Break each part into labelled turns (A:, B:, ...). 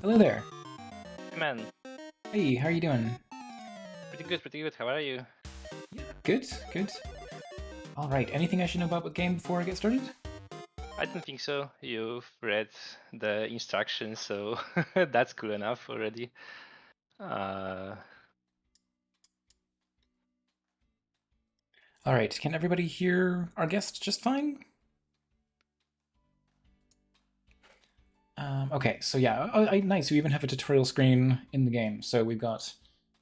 A: Hello there.
B: Hey man,
A: Hey, how are you doing?
B: pretty good, pretty good. How are you?
A: Yeah, good, good. All right, anything I should know about the game before I get started?
B: I don't think so. You've read the instructions, so that's cool enough already. Uh,
A: All right, can everybody hear our guest just fine? Okay, so yeah, nice. We even have a tutorial screen in the game. So we've got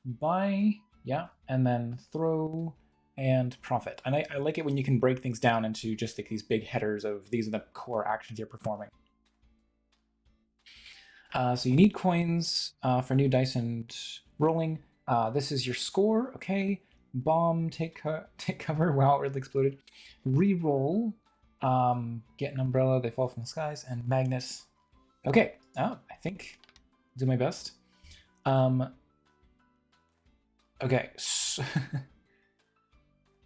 A: buy, yeah, and then throw and profit. And I like it when you can break things down into just like these big headers of these are the core actions you're performing. So you need coins for new dice and rolling. This is your score. Okay. Bomb, take cover. Wow, it really exploded. Reroll. Get an umbrella. They fall from the skies. And magnet. Okay. Oh, I think do my best. Um. Okay. So,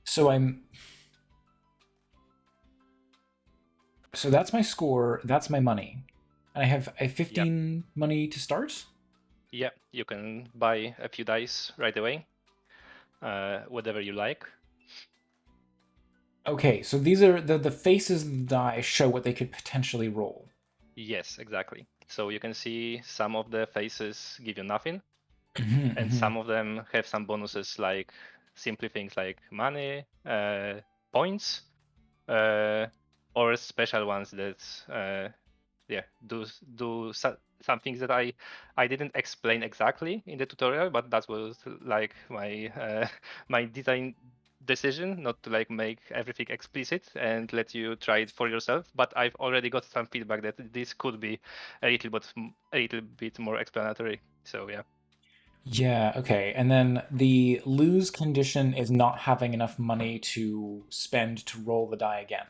A: so I'm. So that's my score. That's my money. I have
B: yeah,
A: 15 money to start.
B: yeah, you can buy a few dice right away, whatever you like.
A: Okay, so these are the faces of the die show what they could potentially roll.
B: Yes, exactly. So you can see some of the faces give you nothing,
A: Mhm,
B: and
A: mhm.
B: some of them have some bonuses like simply things like money, points, uh, or special ones that yeah some things that I didn't explain exactly in the tutorial, but that was like my my design decision not to like make everything explicit and let you try it for yourself. But I've already got some feedback that this could be a little bit more explanatory, so yeah.
A: Yeah, okay. And then the lose condition is not having enough money to spend to roll the die again.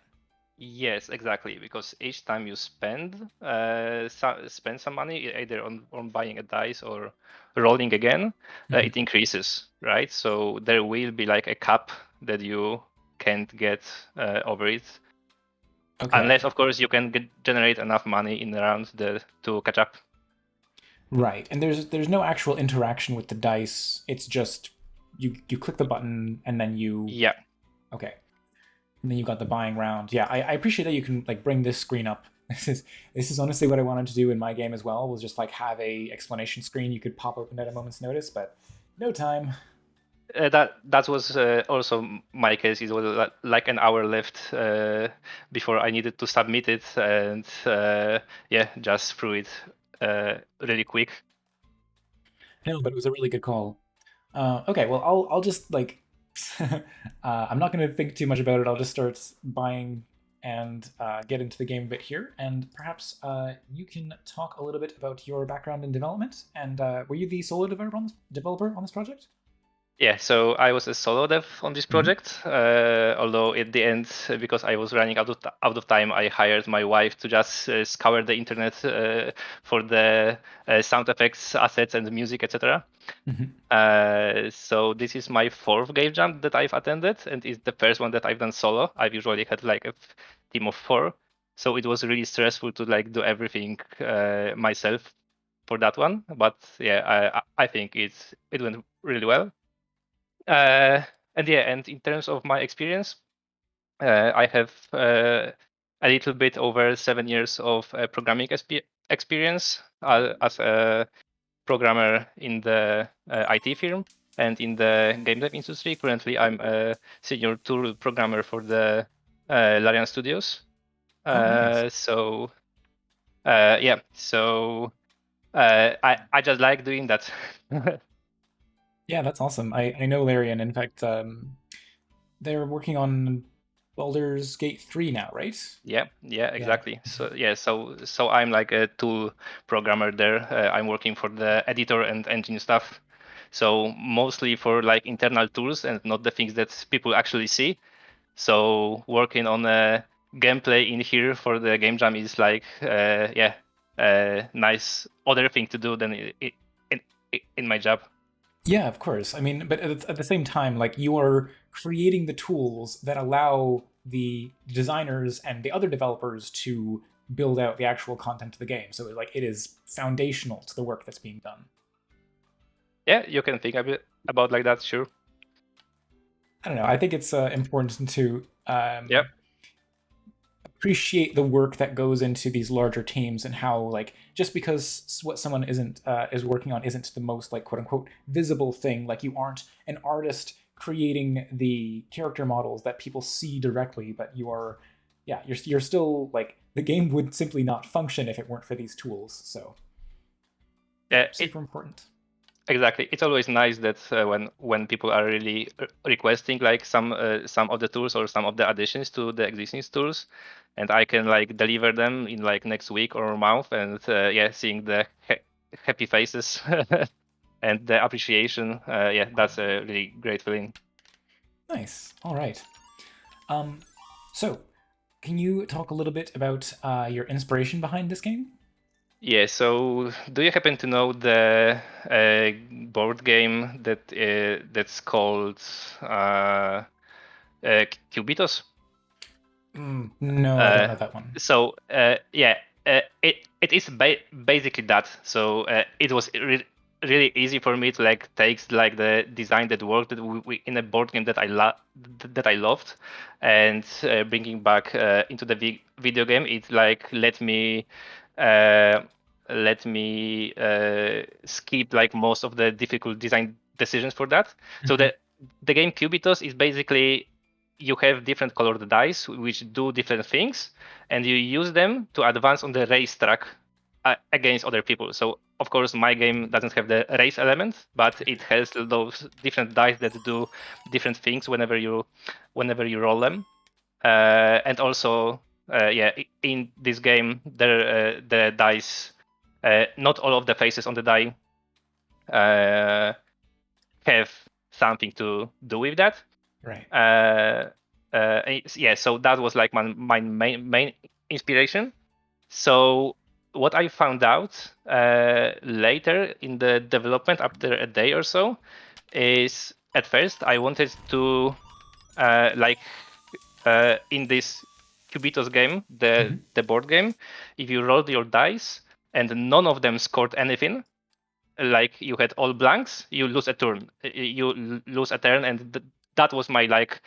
B: Yes, exactly. Because each time you spend some money, either on buying a dice or rolling again,
A: Mhm.
B: it increases, right? So there will be like a cap that you can't get over it, unless
A: Okay.
B: of course you can generate enough money in around the to catch up.
A: Right. And there's no actual interaction with the dice. It's just you click the button and then you
B: Yeah,
A: okay. And then you got the buying round. Yeah, I appreciate that you can like bring this screen up. This is honestly what I wanted to do in my game as well, was just like have a explanation screen you could pop open at a moment's notice, but no time.
B: that was also my case. It was like an hour left before I needed to submit it, and yeah, just threw it really quick.
A: No, but it was a really good call. Okay, well, I'll just like, I'm not going to think too much about it. I'll just start buying and get into the game a bit here, and perhaps you can talk a little bit about your background in development. And were you the solo developer on this project?
B: Yeah, so I was a solo dev on this
A: Hmm.
B: project. Although at the end, because I was running out of time, I hired my wife to just scour the internet for the sound effects, assets, and music, etc.
A: Hmm.
B: So this is my fourth game jam that I've attended, and it's the first one that I've done solo. I've usually had like a team of four, so it was really stressful to like do everything myself for that one. But yeah, I think it went really well. Uh, and yeah, and in terms of my experience, I have a little bit over 7 years of programming experience as a programmer in the IT firm and in the game dev industry. Currently, I'm a senior tool programmer for the Larian Studios.
A: Oh, nice.
B: Yeah, so I just like doing that.
A: Yeah, that's awesome. I know Larian. In fact, they're working on Baldur's Gate 3 now, right?
B: Yeah,
A: Yeah.
B: exactly. So I'm like a tool programmer there. I'm working for the editor and engine stuff. So mostly for like internal tools and not the things that people actually see. So working on a gameplay in here for the game jam is like yeah, nice other thing to do than in, in my job.
A: Yeah, of course. I mean, but at the same time, like you are creating the tools that allow the designers and the other developers to build out the actual content of the game. So like it is foundational to the work that's being done.
B: Yeah, you can think a bit about like that, sure.
A: I don't know. I think it's important to
B: Yeah.
A: appreciate the work that goes into these larger teams and how like just because what someone isn't is working on isn't the most like quote unquote visible thing, like you aren't an artist creating the character models that people see directly, but you are, yeah, you're still like the game would simply not function if it weren't for these tools. So yeah,
B: Yeah,
A: super important.
B: exactly. It's always nice that when people are really requesting like some of the tools or some of the additions to the existing tools, and I can like deliver them in like next week or month, and yeah, seeing the happy faces and the appreciation, yeah, that's a really great feeling.
A: Nice. All right. Um, so can you talk a little bit about your inspiration behind this game?
B: Yeah. So, do you happen to know the board game that's called uh, Cubitos?
A: No, I don't
B: Uh,
A: know that one.
B: yeah, it is basically that. So it was really easy for me to like take like the design that worked that in a board game that that I loved, and bringing back into the video game. It like uh, let me skip like most of the difficult design decisions for that. So
A: Mm-hmm.
B: the game Cubitos is basically you have different colored dice which do different things, and you use them to advance on the racetrack against other people. So of course my game doesn't have the race element, but it has those different dice that do different things whenever you roll them. And also yeah, in this game the dice, not all of the faces on the die uh, have something to do with that.
A: Right.
B: uh, yeah, so that was like my main inspiration. So what I found out later in the development, after a day or so, is at first I wanted to like in this Cubitos game,
A: Mm-hmm.
B: the board game, if you rolled your dice and none of them scored anything, like you had all blanks, you lose a turn. You lose a turn, and that was my like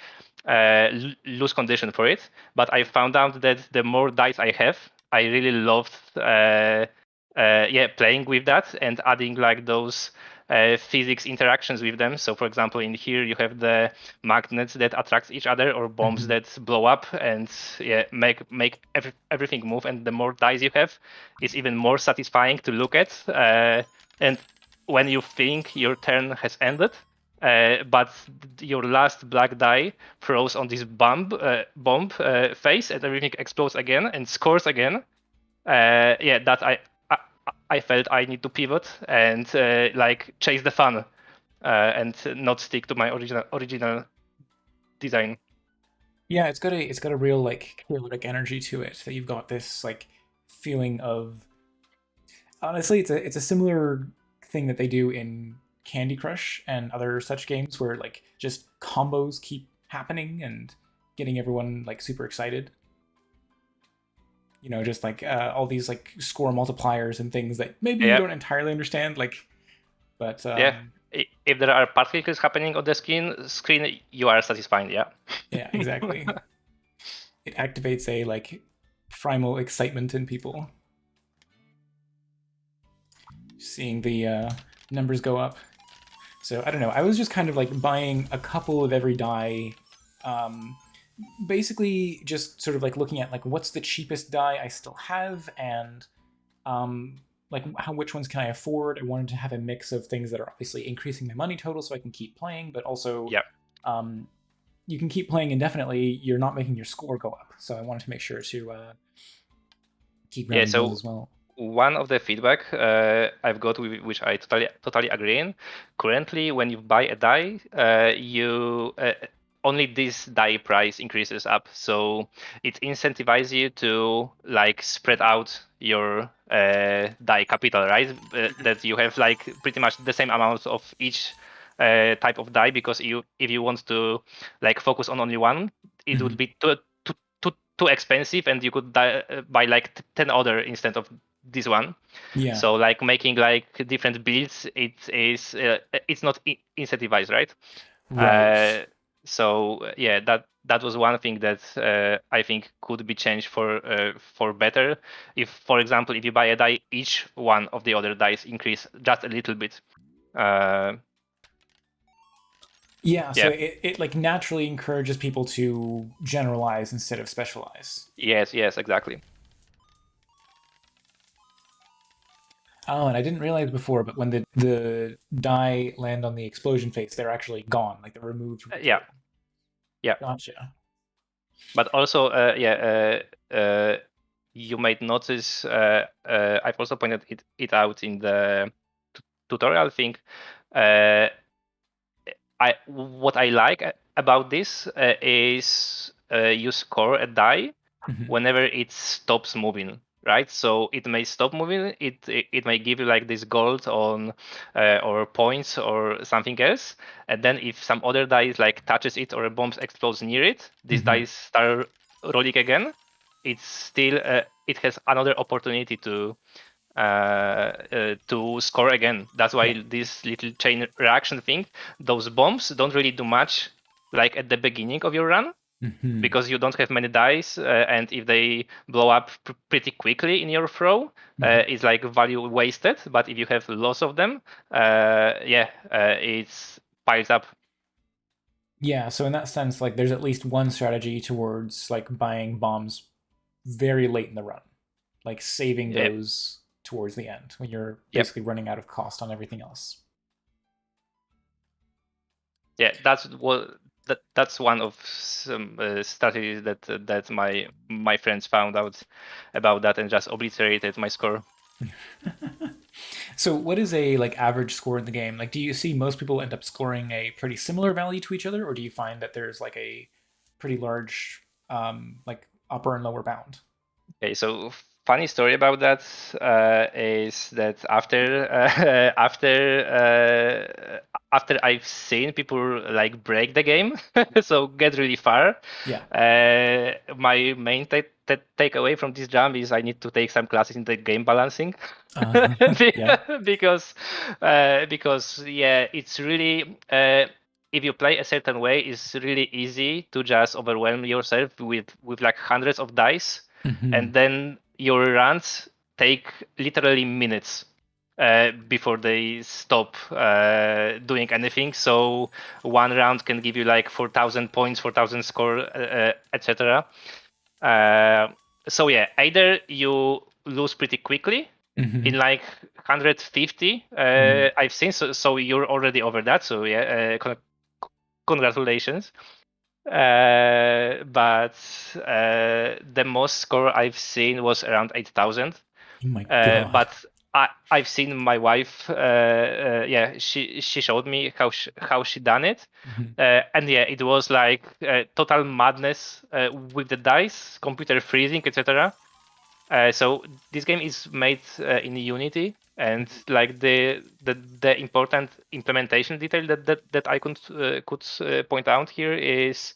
B: lose condition for it. But I found out that the more dice I have, I really loved yeah, playing with that and adding like those physics interactions with them. So for example, in here you have the magnets that attract each other or bombs
A: Mm-hmm.
B: that blow up and yeah, make everything move. And the more dice you have, it's even more satisfying to look at. And when you think your turn has ended, but your last black die throws on this bomb face, and everything explodes again and scores again. Yeah, that I I felt I need to pivot and like chase the fun and not stick to my original design.
A: Yeah, it's got a real like chaotic energy to it that you've got this like feeling of honestly it's a similar thing that they do in Candy Crush and other such games where like just combos keep happening and getting everyone like super excited. You know, just like all these like score multipliers and things that maybe you
B: Yeah,
A: don't entirely understand like but
B: yeah. If there are particles happening on the screen, you are satisfied. Yeah.
A: yeah, exactly. It activates a like primal excitement in people seeing the numbers go up. So I don't know. I was just kind of like buying a couple of every die, um, basically just sort of like looking at like what's the cheapest die I still have and like how which ones can I afford. I wanted to have a mix of things that are obviously increasing my money total so I can keep playing, but also
B: Yeah.
A: um, you can keep playing indefinitely. You're not making your score go up, so I wanted to make sure to keep
B: Yeah.
A: rounding those
B: So
A: as well.
B: one of the feedback I've got, which I totally agree in. Currently, when you buy a die, you only this die price increases up, so it incentivizes you to like spread out your die capital, right? That you have like pretty much the same amount of each type of die, because if you want to like focus on only one, it would
A: Mhm.
B: be too too expensive, and you could buy like 10 other instead of this one.
A: Yeah.
B: So like making like different builds, it's not incentivized, right?
A: Right.
B: Uh, so yeah, that was one thing that I think could be changed for better. If, for example, if you buy a die, each one of the other dice increase just a little bit. Uh,
A: Yeah, so
B: yeah,
A: it like naturally encourages people to generalize instead of specialize.
B: yes, exactly.
A: Oh, and I didn't realize before, but when the die land on the explosion face, they're actually gone, like they're removed from the
B: Yeah,
A: table.
B: yeah.
A: Gotcha.
B: But also, you might notice. I've also pointed it out in the tutorial thing. Uh, what I like about this is you score a die
A: Hmm.
B: whenever it stops moving, right? So it may stop moving. It may give you like this gold on or points or something else, and then if some other dice like touches it or a bomb explodes near it, these
A: Hmm.
B: dice start rolling again. It's still it has another opportunity to score again. That's
A: Yeah.
B: why this little chain reaction thing, those bombs don't really do much like at the beginning of your run
A: Hmm.
B: because you don't have many dice, and if they blow up pretty quickly in your throw,
A: Hmm.
B: it's like value wasted. But if you have lots of them, it's piles up.
A: Yeah, so in that sense, like there's at least one strategy towards like buying bombs very late in the run, like saving
B: Yeah,
A: those towards the end when you're
B: yep,
A: basically running out of cost on everything else.
B: yeah. That's one of some strategies that my friends found out about that and just obliterated my score.
A: So what is a like average score in the game? Like do you see most people end up scoring a pretty similar value to each other, or do you find that there's like a pretty large like upper and lower bound?
B: Okay, so funny story about that is that after I've seen people like break the game, so get really far.
A: Yeah.
B: My main takeaway from this jump is I need to take some classes in the game balancing.
A: Yeah.
B: because yeah, it's really if you play a certain way, it's really easy to just overwhelm yourself with like hundreds of dice,
A: Hmm.
B: and then your runs take literally minutes before they stop doing anything. So one round can give you like 4,000 points, 4,000 score, etc. Uh, so yeah, either you lose pretty quickly
A: Hmm.
B: in like 150.
A: Hmm.
B: I've seen, so you're already over that. So yeah, congratulations. But the most score I've seen was around 8,000.
A: Oh my god.
B: But I've seen my wife. Yeah, she showed me how she done it,
A: Hmm.
B: and yeah, it was like total madness with the dice, computer freezing, etc. So this game is made in Unity, and like the important implementation detail that I could point out here is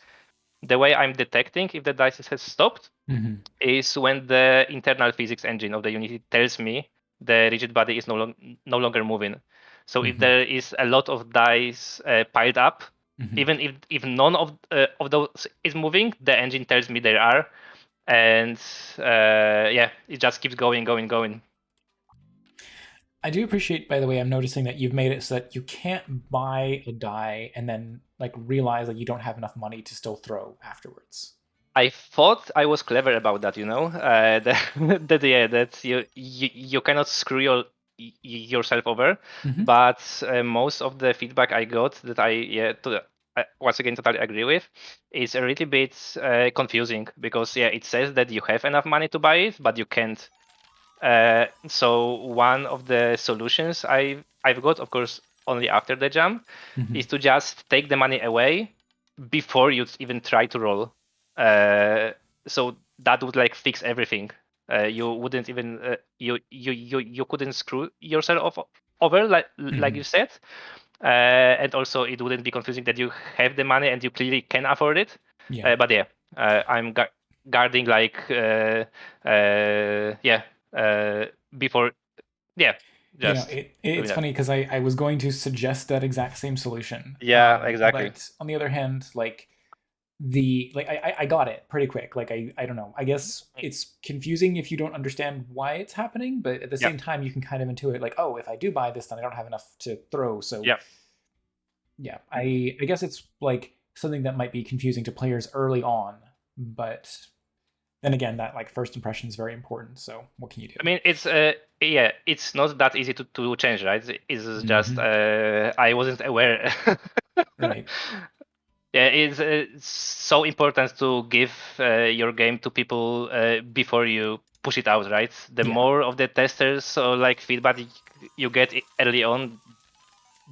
B: the way I'm detecting if the dice has stopped
A: Hmm.
B: is when the internal physics engine of the Unity tells me the rigid body is no longer moving. So if
A: Hmm.
B: there is a lot of dice piled up,
A: Hmm.
B: even if none of those is moving, the engine tells me there are, and yeah, it just keeps going, going, going.
A: I do appreciate, by the way, I'm noticing that you've made it so that you can't buy a die and then like realize that you don't have enough money to still throw afterwards.
B: I thought I was clever about that, that yeah, that you cannot screw yourself over.
A: Hmm.
B: But most of the feedback I got that I once again totally agree with is a little bit confusing because yeah, it says that you have enough money to buy it, but you can't. So one of the solutions I've got, of course, only after the jump,
A: Hmm.
B: is to just take the money away before you even try to roll. Uh, so that would like fix everything. You wouldn't even you couldn't screw yourself over like
A: Hmm.
B: you said, and also it wouldn't be confusing that you have the money and you clearly can afford it.
A: Yeah.
B: But yeah, I'm guarding like yeah before yeah just doing
A: It's
B: that.
A: funny because I was going to suggest that exact same solution.
B: Yeah, exactly.
A: But on the other hand, like I got it pretty quick. Like I don't know. I guess it's confusing if you don't understand why it's happening, but at the
B: Yeah,
A: same time you can kind of intuit like, oh, if I do buy this, then I don't have enough to throw. So
B: yeah.
A: yeah, I guess it's like something that might be confusing to players early on, but then again, that like first impression is very important. So what can you
B: I
A: do?
B: mean, it's yeah, it's not that easy to change, right? It's just
A: Hmm.
B: I wasn't aware.
A: Right.
B: Yeah, it's so important to give your game to people before you push it out, right? The
A: Yeah.
B: more of the testers or like feedback you get early on,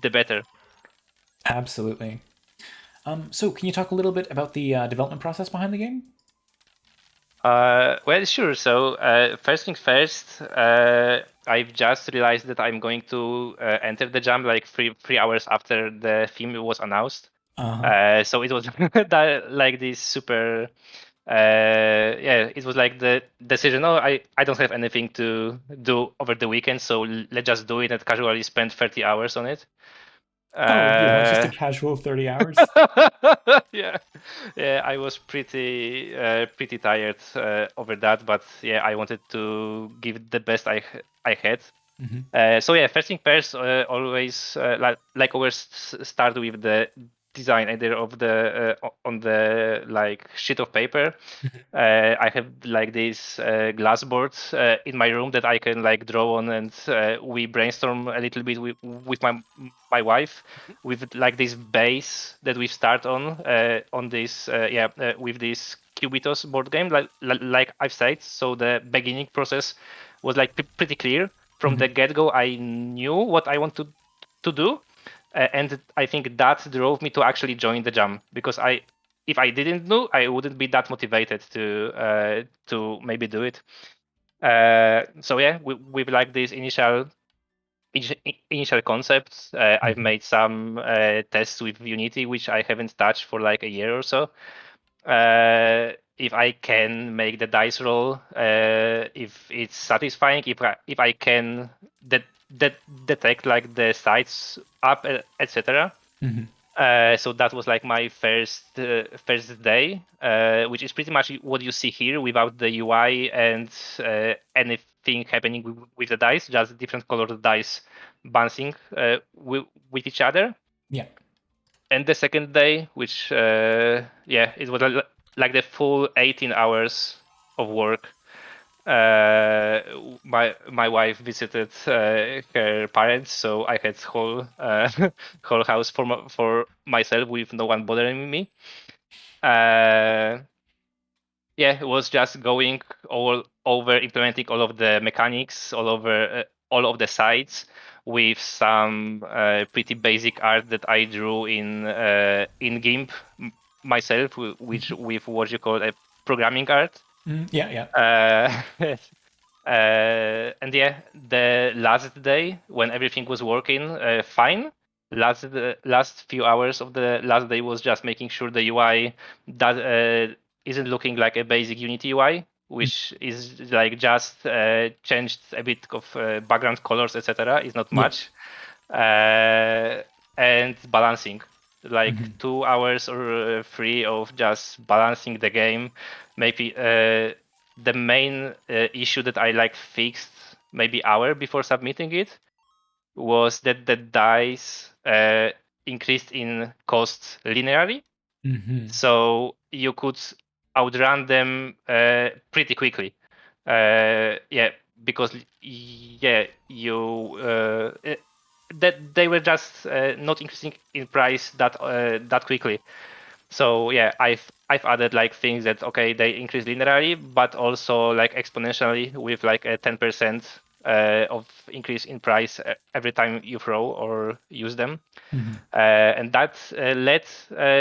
B: the better.
A: Absolutely. So can you talk a little bit about the development process behind the game?
B: Well, sure. So, first thing first, I've just realized that I'm going to enter the jam like three hours after the theme was announced.
A: Uh huh.
B: So it was like this super, yeah, it was like the decision. Oh, I don't have anything to do over the weekend, so let's just do it and casually spend 30 hours on it.
A: Oh yeah, just a
B: Uh,
A: casual 30 hours.
B: yeah, yeah, I was pretty tired over that, but yeah, I wanted to give it the best I had.
A: Hmm.
B: So yeah, first thing first, always like always start with the design either of the on the like sheet of paper. I have like this glass board in my room that I can like draw on, and we brainstorm a little bit with my wife with like this base that we start on this with this Cubitos board game like I've said. So the beginning process was like pretty clear from
A: Hmm.
B: the get go. I knew what I want to do, and I think that drove me to actually join the jam because I if I didn't know, I wouldn't be that motivated to maybe do it. So yeah, with like these initial concepts, I've
A: Hmm.
B: made some tests with Unity, which I haven't touched for like a year or so. If I can make the dice roll, if it's satisfying, if I can de- detect like the sides up, etc.
A: Hmm.
B: So that was like my first day, which is pretty much what you see here without the UI and anything happening with the dice, just different colored dice bouncing with each other.
A: Yeah.
B: And the second day, which yeah, it was like the full 18 hours of work. My wife visited her parents, so I had whole whole house for myself with no one bothering me. Uh, yeah, it was just going all over implementing all of the mechanics, all over all of the sites with some pretty basic art that I drew in GIMP myself, which
A: Hmm.
B: with what you call a programming art.
A: Yeah. Yeah.
B: Uh, and yeah, the last day when everything was working fine, last few hours of the last day was just making sure the UI that isn't looking like a basic Unity UI,
A: Mm.
B: which is like just changed a bit of background colors, etc. Is not
A: Yeah.
B: much, uh, and balancing. Like
A: Hmm.
B: 2 hours or three of just balancing the game, maybe the main issue that I like fixed maybe hour before submitting it was that the dice increased in cost linearly,
A: Hmm.
B: so you could outrun them pretty quickly. Yeah, because yeah, that they were just not increasing in price that quickly. So yeah, I've added like things that okay they increase linearly, but also like exponentially with like a 10% of increase in price every time you throw or use them,
A: Hmm.
B: and that let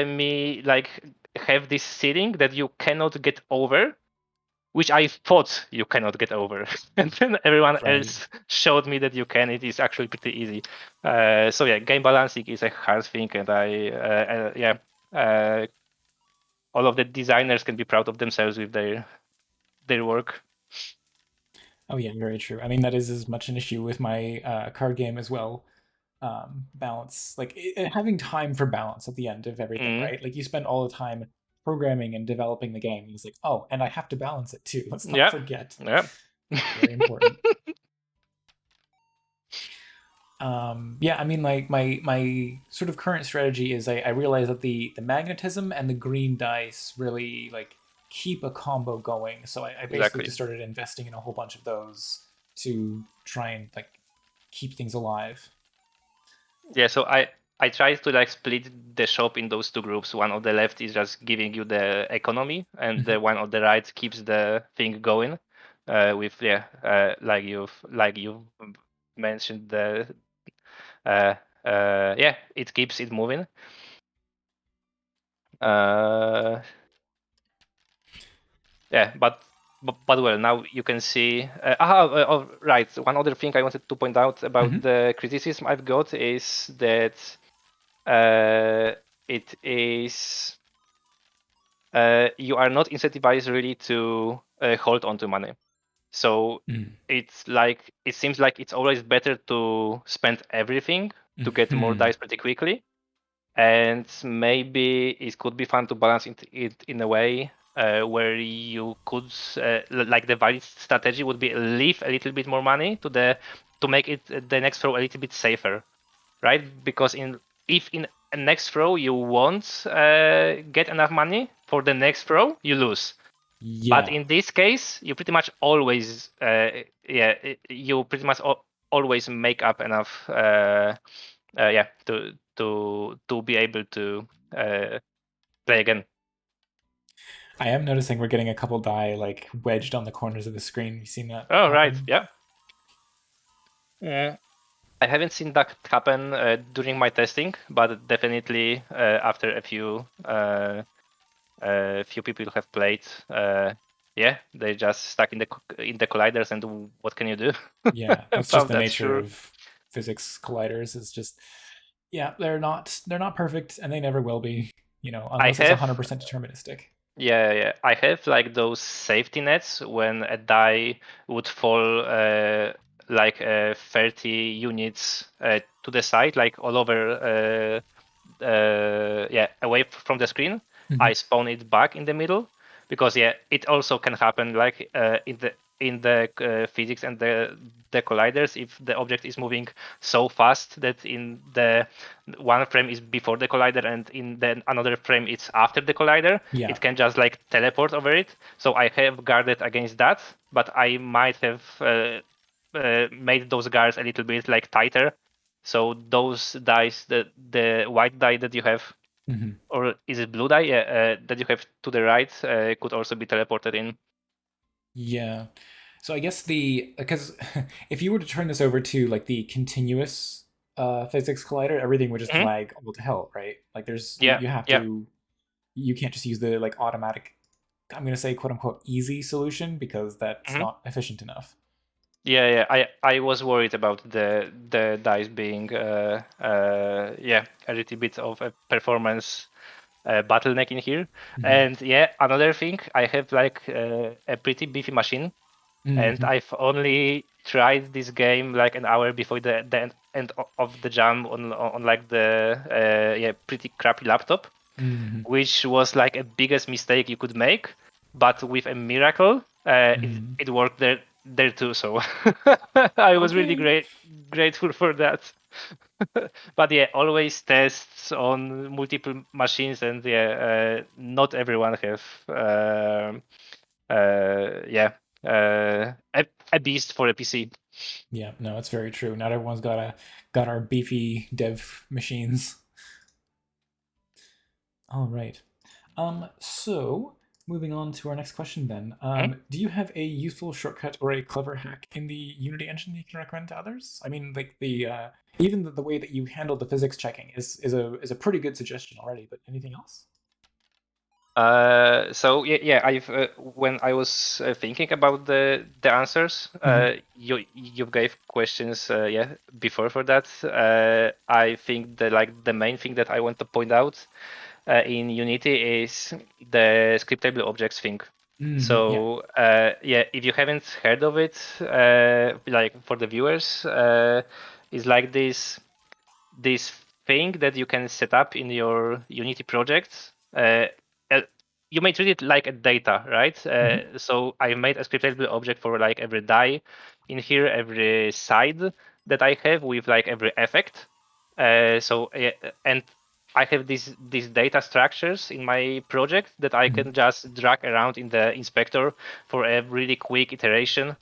B: me like have this ceiling that you cannot get over, which I thought you cannot get over, and then everyone
A: Right.
B: else showed me that you can. It is actually pretty easy. So yeah, game balancing is a hard thing, and I yeah. Uh, all of the designers can be proud of themselves with their work.
A: Oh yeah, very true. I mean, that is as much an issue with my card game as well. Balance, like having time for balance at the end of everything,
B: Mm,
A: right? Like you spend all the time programming and developing the game. It's like, oh, and I have to balance it too. Let's not
B: yeah,
A: forget.
B: yeah,
A: Very important. Yeah, I mean, like my sort of current strategy is I realize that the magnetism and the green dice really like keep a combo going. So I basically
B: exactly.
A: just started investing in a whole bunch of those to try and like keep things alive.
B: Yeah, so I tried to like split the shop in those two groups. One on the left is just giving you the economy, and the
A: Mhm.
B: one on the right keeps the thing going. With yeah, like you've mentioned the uh, yeah, it keeps it moving. Uh, yeah, but well, now you can see. Oh, right. One other thing I wanted to point out about
A: Mhm.
B: the criticism I've got is that uh, it is you are not incentivized really to hold on to money. So
A: Mm.
B: it's like it seems like it's always better to spend everything to get more
A: Mhm.
B: dice pretty quickly, and maybe it could be fun to balance it in a way where you could like the valid strategy would be leave a little bit more money to make it the next throw a little bit safer, right? Because in if in a next throw you won't get enough money for the next throw, you lose. But
A: Yeah,
B: in this case, you pretty much always you pretty much always make up enough yeah to be able to play again.
A: I am noticing we're getting a couple die like wedged on the corners of the screen. You seen that
B: Oh right,
A: happen?
B: yeah. I haven't seen that happen during my testing, but definitely after a few people have played. Yeah, they just stuck in the colliders, and what can you do
A: Yeah, that's just
B: about
A: the
B: that?
A: nature
B: Sure.
A: of physics colliders. Is just yeah, they're not perfect, and they never will be.
B: I
A: Unless it's
B: have
A: 100% deterministic.
B: Yeah. I have like those safety nets when a die would fall like 30 units to the side, like all over yeah, away from the screen. I
A: Mhm.
B: spawn it back in the middle because yeah, it also can happen like in the physics and the colliders if the object is moving so fast that in the one frame is before the collider and in the another frame it's after the collider,
A: Yeah.
B: it can just like teleport over it. So I have guarded against that, but I might have made those guards a little bit like tighter, so those dice, the white die that you have,
A: Mhm.
B: or is it blue die? Yeah, that you have to the right could also be teleported in.
A: Yeah. So I guess the because if you were to turn this over to like the continuous physics collider, everything would just
B: Hmm.
A: lag all to hell, right? Like there's you
B: Yeah,
A: you have
B: yeah.
A: to you can't just use the like automatic, I'm gonna say quote unquote easy solution because that's
B: Hmm.
A: not efficient enough.
B: Yeah. I was worried about the dice being yeah, a little bit of a performance bottleneck in here.
A: Hmm.
B: And yeah, another thing, I have like a pretty beefy machine, and
A: Hmm.
B: I've only tried this game like an hour before the end of the jam on like the yeah, pretty crappy laptop,
A: Hmm.
B: which was like a biggest mistake you could make. But with a miracle,
A: Hmm.
B: it worked there too. So I was really
A: Okay.
B: grateful for that. But yeah, always tests on multiple machines, and yeah, not everyone have yeah, a beast for a PC.
A: Yeah, no, it's very true. Not everyone's got our beefy dev machines. All right. So moving on to our next question then.
B: Mhm.
A: Do you have a useful shortcut or a clever hack in the Unity engine that you can recommend to others? I mean, like even the way that you handle the physics checking is a pretty good suggestion already, but anything else?
B: So yeah, I've when I was thinking about the answers,
A: Hmm.
B: you gave questions, yeah, before for that. I think the main thing that I want to point out in Unity is the scriptable objects thing.
A: Yeah.
B: So yeah, if you haven't heard of it, like for the viewers, it's like this thing that you can set up in your Unity projects. Uh, you may treat it like a data, right?
A: Hmm.
B: So I made a scriptable object for like every die in here, every side that I have with like every effect. And I have these data structures in my project that I
A: Hmm.
B: can just drag around in the inspector for a really quick iteration.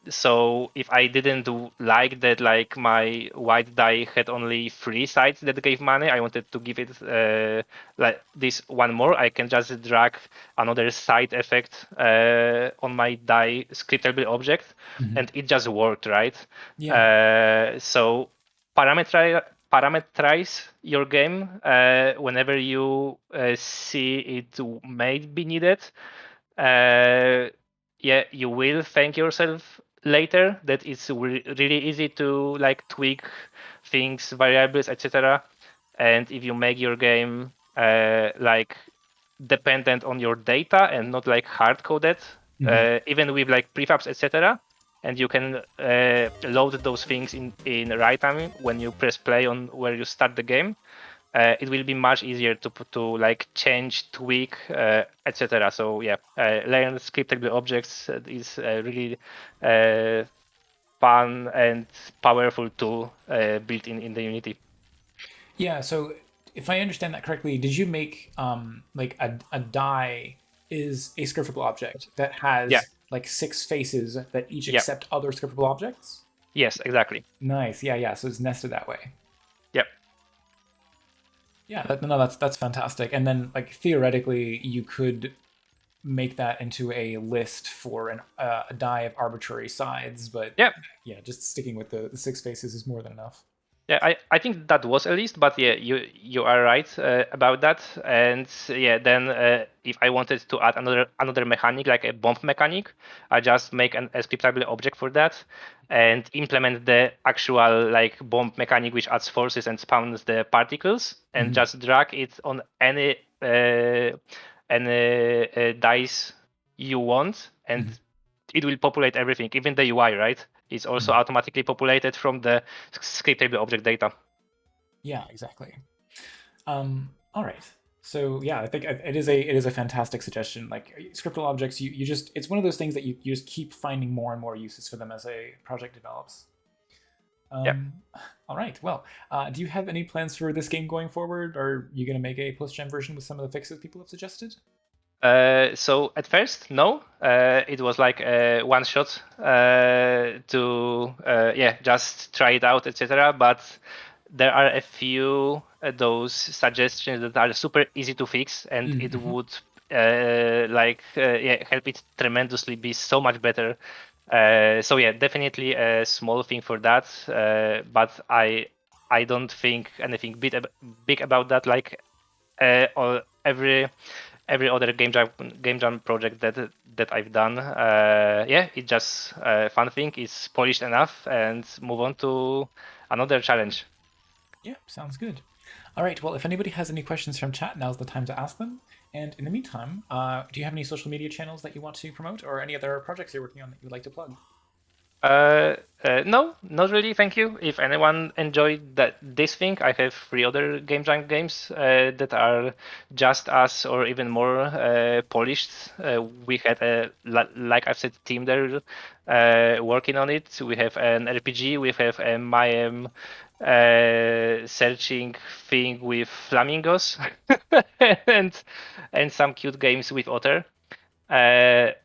B: So if I didn't like that, like my white die had only three sides that gave money, I wanted to give it like this one more. I can just drag another side effect on my die scriptable object,
A: Hmm.
B: and it just worked, right?
A: Yeah.
B: So parameterize your game whenever you see it may be needed. uh, yeah, you will thank yourself later that it's really easy to like tweak things, variables, etc. And if you make your game like dependent on your data and not like hard coded,
A: Hmm.
B: even with like prefabs, etc. And you can load those things in right time when you press play on where you start the game. It will be much easier to like change, tweak, etc. So yeah, learn scriptable objects is a really uh, fun and powerful tool built in the Unity.
A: Yeah. So if I understand that correctly, did you make like a die is a scriptable object that
B: Yeah,
A: has like six faces that each
B: yeah,
A: accept other scriptable objects?
B: yes, exactly.
A: Nice. Yeah. Yeah. So it's nested that way.
B: Yeah,
A: Yeah. No, that's fantastic. And then like theoretically, you could make that into a list for a die of arbitrary sides, but
B: yeah.
A: yeah, just sticking with the six faces is more than enough.
B: Yeah, I think that was a list, but yeah, you are right about that. And yeah, then if I wanted to add another mechanic like a bomb mechanic, I just make a scriptable object for that and implement the actual like bomb mechanic which adds forces and spawns the particles, and
A: Hmm.
B: just drag it on any dice you want, and
A: Hmm.
B: it will populate everything, even the UI, right? It's also
A: Hmm.
B: automatically populated from the scriptable object data.
A: Yeah, exactly. All right. So yeah, I think it is a fantastic suggestion. Like scriptable objects, you just it's one of those things that you just keep finding more and more uses for them as a project develops.
B: Yeah.
A: Um, all right. Well, do you have any plans for this game going forward? Are you going to make a post-gen version with some of the fixes people have suggested?
B: So at first, no, it was like a one shot to yeah, just try it out, etc. But there are a few those suggestions that are super easy to fix, and it
A: Mm-hmm.
B: would yeah, help it tremendously be so much better. So yeah, definitely a small thing for that, but I don't think anything big about that. Like or every other game jam project that I've done. Yeah, it's just a fun thing. It's polished enough, and move on to another challenge.
A: Yeah, sounds good. All right. Well, if anybody has any questions from chat, now's the time to ask them. And in the meantime, do you have any social media channels that you want to promote, or any other projects you're working on that you would like to plug?
B: No, not really. Thank you. If anyone enjoyed this thing, I have three other Game Jam games that are just as or even more polished. We had a like I've said, team there working on it. We have an RPG. We have a Mayhem searching thing with flamingos, and and some cute games with otter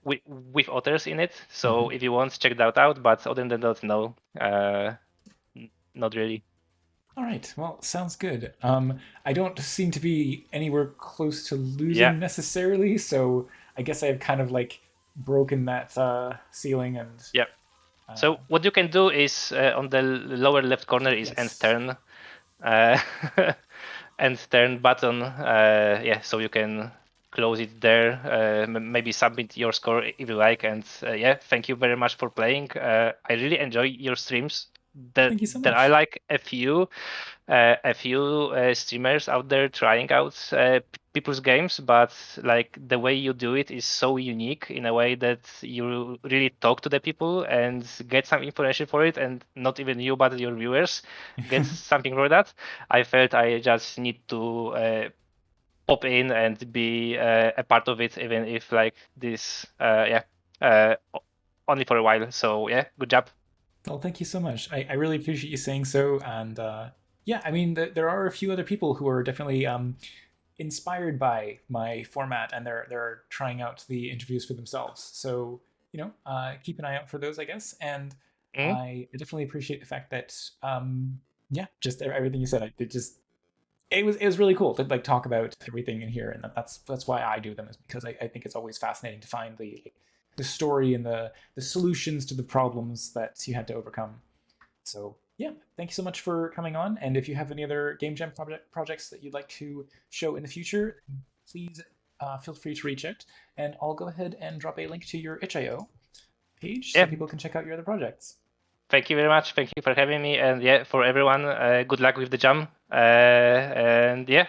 B: with otters in it. So
A: Mm-hmm.
B: if you want, check that out. But other than that, no, not really.
A: All right. Well, sounds good. I don't seem to be anywhere close to
B: Yeah,
A: losing necessarily, so I guess I've kind of like broken that ceiling and
B: yeah.
A: uh,
B: So what you can do is on the lower left corner is end
A: yes.
B: turn, uh, end turn button. Yeah, so you can close it there. Maybe submit your score if you like. And yeah, thank you very much for playing. I really enjoy your streams. that
A: Thank you so
B: there are
A: much.
B: like a few streamers out there trying out people's games, but like the way you do it is so unique in a way that you really talk to the people and get some information for it, and not even you but your viewers get something for that. I felt I just need to pop in and be a part of it, even if like this, only for a while. So yeah, good job.
A: Well, thank you so much. I really appreciate you saying so. And yeah, I mean, there are a few other people who are definitely inspired by my format, and they're trying out the interviews for themselves. So keep an eye out for those, I guess. And
B: Mm,
A: I definitely appreciate the fact that yeah, just everything you said. It was really cool to like talk about everything in here, and that's why I do them, is because I think it's always fascinating to find the story and the solutions to the problems that you had to overcome. So yeah, thank you so much for coming on. And if you have any other game jam projects that you'd like to show in the future, please feel free to reach out, and I'll go ahead and drop a link to your itch.io page so
B: yeah.
A: people can check out your other projects.
B: Thank you very much. Thank you for having me. And yeah, for everyone, good luck with the jam. And yeah,